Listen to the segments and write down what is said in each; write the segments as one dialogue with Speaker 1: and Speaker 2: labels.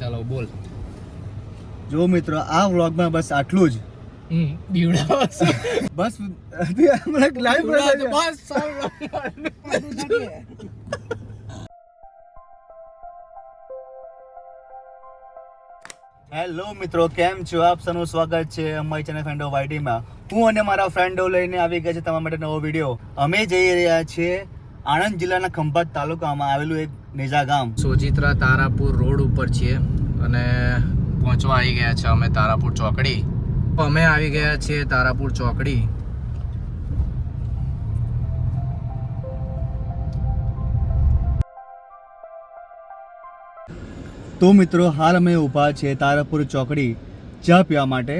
Speaker 1: ચાલો બોલ.
Speaker 2: જો મિત્રો આ વ્લોગમાં બસ આટલું જ. બસ હેલો મિત્રો, કેમ છો આપ? સૌનું સ્વાગત છે અમારી ચેનલ ફ્રેન્ડો વાયડીમાં. હું અને મારા ફ્રેન્ડો લઈને આવી ગયા છે તમારા માટે નવો વિડીયો. અમે જઈ રહ્યા છીએ આણંદ જિલ્લાના ખંભાત તાલુકામાં આવેલું એક નેજા ગામ.
Speaker 1: સોજિત્રા તારાપુર રોડ ઉપર છીએ અને પહોંચવા આવી ગયા છે અમે તારાપુર ચોકડી. અમે આવી ગયા છીએ તારાપુર ચોકડી.
Speaker 2: તો મિત્રો, હાલ અમે ઊભા છીએ તારાપુર ચોકડી ચા પીવા માટે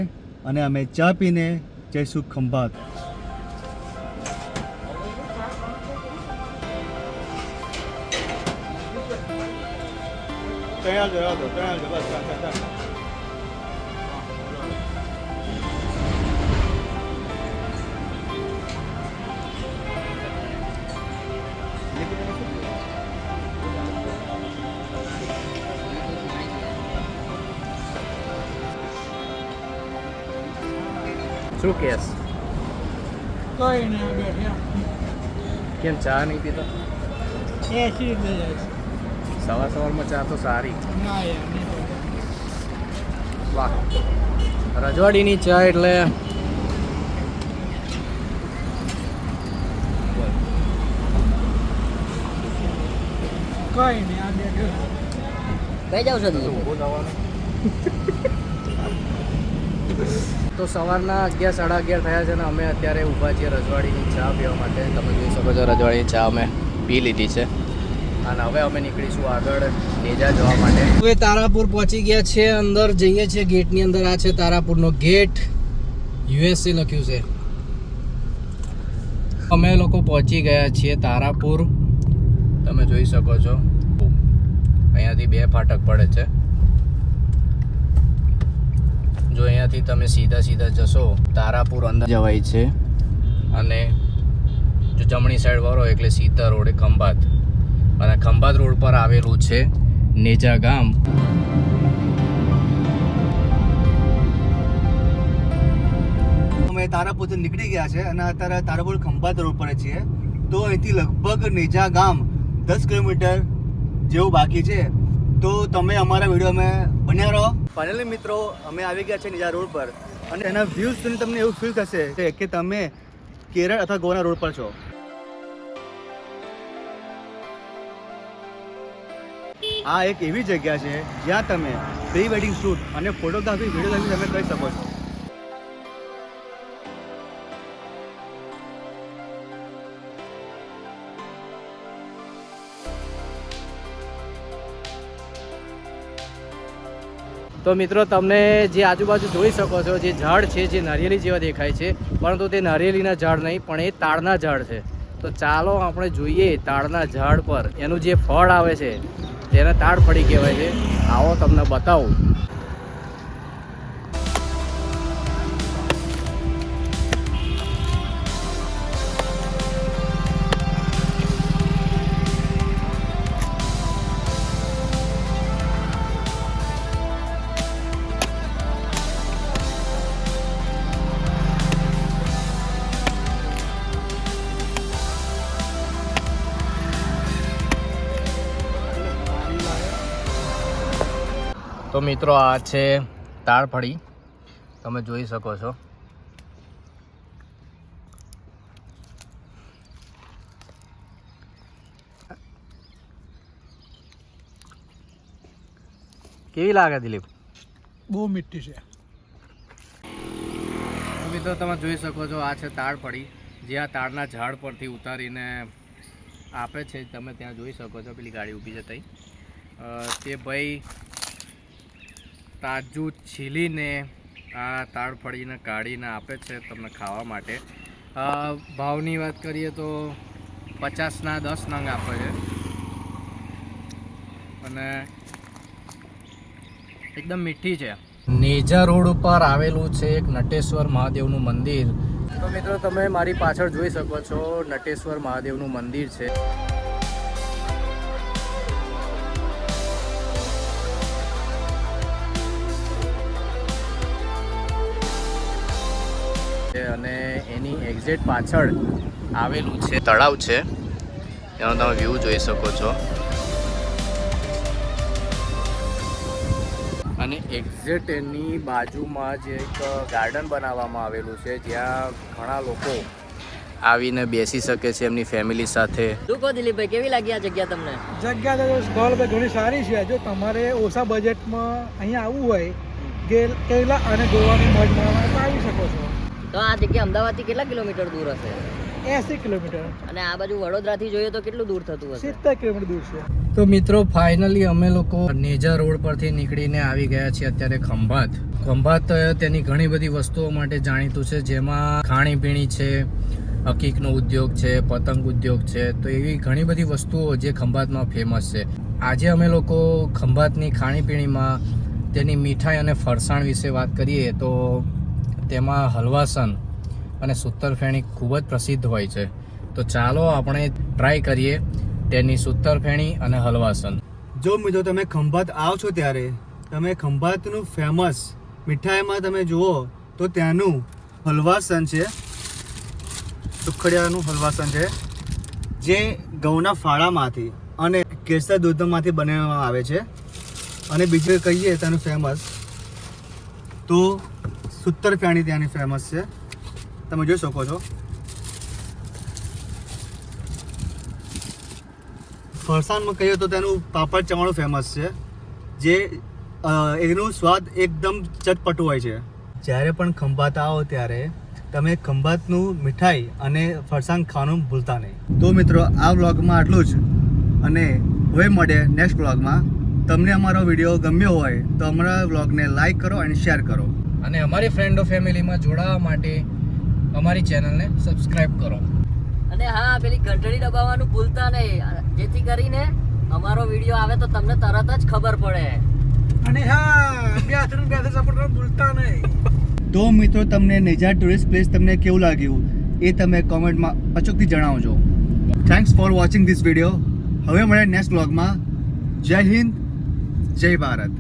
Speaker 2: અને અમે ચા પીને જઈશું ખંભાત.
Speaker 1: શું કેસ?
Speaker 3: કઈ નહીં, બેઠા
Speaker 1: કેમ ચા નહીં પીતો?
Speaker 3: એસી રીતે જાય છે.
Speaker 1: સવારમાં ચા તો સારી.
Speaker 3: ના યાર, નહીં પીતો.
Speaker 1: વાહ, રજવાડીની ચા એટલે
Speaker 3: કઈ નહીં, આ બેઠો.
Speaker 4: કઈ જાવ છો તમે?
Speaker 1: તો સવારના 11-11:30 થયા છે ને અમે અત્યારે ઊભા છીએ રજવાડીની ચા પીવા માટે. તમે જોઈ શકો છો રજવાડીની ચા અમે પી લીધી છે અને હવે અમે નીકળીશું આગળ નેજા જવા માટે. હવે તારાપુર પહોંચી ગયા છે, અંદર જઈએ છીએ. ગેટની અંદર આ છે તારાપુરનો ગેટ, USA લખ્યું છે. અમે લોકો પહોંચી ગયા છીએ તારાપુર. તમે જોઈ શકો છો અહીંયાથી 2 ફાટક પડે છે. જો અહીંયાથી તમે સીધા જશો તારાપુર અંદર જવાય છે અને જો જમણી સાઈડ વળો એટલે સીધા રોડે ખંભાત. અને ખંભાત રોડ પર આવેલું છે નેજા ગામ.
Speaker 2: અમે તારાપુરથી નીકળી ગયા છે અને અત્યારે તારાપુર ખંભાત રોડ પર છીએ. તો અહીંથી લગભગ નેજા ગામ 10 કિલોમીટર જેવું બાકી છે. તો તમે અમારા વિડીયોમાં બન્યા રહો. ફાઇનલી મિત્રો, અમે આવી ગયા છે નેજા રોડ પર અને એના વ્યૂઝ જોઈને તમને એવું ફીલ થશે કે તમે કેરળ અથવા ગોવાના રોડ પર છો. આ એક એવી જગ્યા છે જ્યાં તમે પ્રી વેડિંગ શૂટ અને ફોટોગ્રાફી વિડીયોગ્રાફી તમે કરી શકો છો.
Speaker 1: તો મિત્રો, તમને જે આજુબાજુ જોઈ શકો છો જે ઝાડ છે જે નારિયેળી જેવા દેખાય છે, પરંતુ તે નારિયેળીના ઝાડ નહીં પણ એ તાડના ઝાડ છે. તો ચાલો આપણે જોઈએ તાડના ઝાડ પર એનું જે ફળ આવે છે તેને તાડફળી કહેવાય છે. આવો તમને બતાવું. તો મિત્રો, આ છે તાડફળી, તમે જોઈ શકો છો. કેવી લાગે દિલીપ?
Speaker 3: બહુ મીઠી છે.
Speaker 1: તો મિત્રો, તમે જોઈ શકો છો આ છે તાડફળી જે આ તાડના ઝાડ પરથી ઉતારીને આપે છે. તમે ત્યાં જોઈ શકો છો પેલી ગાડી ઊભી છે તઈ. તે ભાઈ તાજું છીલીને આ તાડફળીને કાઢીને આપે છે તમને ખાવા માટે. ભાવની વાત કરીએ તો 50ના 10 નંગ આપે છે અને એકદમ મીઠી છે. નેજા રોડ ઉપર આવેલું છે એક નટેશ્વર મહાદેવનું મંદિર. તો મિત્રો, તમે મારી પાછળ જોઈ શકો છો નટેશ્વર મહાદેવનું મંદિર છે. એક્ઝેક્ટ પાછળ આવેલું છે તળાવ છે, એનો તમે વ્યૂ જોઈ શકો છો. અને એક્ઝેક્ટ એની બાજુમાં જ એક ગાર્ડન બનાવવામાં આવેલું છે, જ્યાં ઘણા લોકો આવીને બેસી શકે છે એમની ફેમિલી સાથે.
Speaker 4: શું કહો દિલીપભાઈ, કેવી લાગી આ જગ્યા તમને?
Speaker 3: જગ્યા તો સ્થળ પર ઘણી સારી છે. જો તમારે ઓછા બજેટમાં અહીંયા આવવું હોય કેરલા અને ગોવાની મોજ માણવા તો આવી શકો છો.
Speaker 4: તો આ જગ્યા અમદાવાદથી કેટલા કિલોમીટર દૂર હશે?
Speaker 3: 80 કિલોમીટર.
Speaker 4: અને આ બાજુ વડોદરાથી જોઈએ તો કેટલું દૂર થતું હશે?
Speaker 3: 70 કિલોમીટર દૂર છે.
Speaker 1: તો મિત્રો ફાઇનલી અમે લોકો નેજા રોડ પરથી નીકળીને આવી ગયા છીએ અત્યારે ખંભાત. ખંભાત તેની ઘણી બધી વસ્તુઓ માટે જાણીતું છે, જેમાં ખાણીપીણી છે, હકીકનો ઉદ્યોગ છે, પતંગ ઉદ્યોગ છે. તો એવી ઘણી બધી વસ્તુઓ જે ખંભાતમાં ફેમસ છે. આજે અમે લોકો ખંભાતની ખાણીપીણીમાં તેની મીઠાઈ અને ફરસાણ વિશે વાત કરીએ તો તેમાં હલવાસન અને સૂતરફેણી ખૂબ જ પ્રસિદ્ધ હોય છે. તો ચાલો આપણે ટ્રાય કરીએ તેની સૂતરફેણી અને હલવાસન.
Speaker 2: જો મિત્રો તમે ખંભાત આવો છો ત્યારે તમે ખંભાતનું ફેમસ મીઠાઈમાં તમે જુઓ તો ત્યાંનું હલવાસન છે, સુખડિયાનું હલવાસન છે, જે ઘઉંના ફાળામાંથી અને કેસર દૂધમાંથી બનાવવામાં આવે છે. અને બીજું કહીએ ત્યાંનું ફેમસ તો સૂતરફેણી ત્યાંની ફેમસ છે, તમે જોઈ શકો છો. ફરસાણમાં કહીએ તો તેનું પાપડ ચવાણું ફેમસ છે, જે એનું સ્વાદ એકદમ ચટપટું હોય છે. જ્યારે પણ ખંભાત આવો ત્યારે તમે ખંભાતનું મીઠાઈ અને ફરસાણ ખાવાનું ભૂલતા નહીં. તો મિત્રો આ વ્લોગમાં આટલું જ, અને હવે મળે નેક્સ્ટ વ્લોગમાં. તમને અમારો વિડીયો ગમ્યો હોય તો અમારા વ્લોગને લાઈક કરો અને શેર કરો.
Speaker 1: અને અમારી ફ્રેન્ડો ફેમિલીમાં જોડાવા માટે અમારી ચેનલને સબસ્ક્રાઈબ કરો.
Speaker 4: અને હા, પેલી ઘંટડી દબાવવાનું ભૂલતા નહીં, જેથી કરીને અમારો વિડીયો આવે તો તમને તરત જ ખબર પડે.
Speaker 3: અને હા, બે સપોર્ટ કરવાનું ભૂલતા નહીં.
Speaker 2: તો મિત્રો તમને નેજા ટુરિસ્ટ પ્લેસ તમને કેવું લાગ્યું એ તમે કોમેન્ટમાં અચૂકથી જણાવજો. Thanks for watching this video. હવે મળે નેક્સ્ટ વ્લોગમાં. જય હિન્દ, જય ભારત.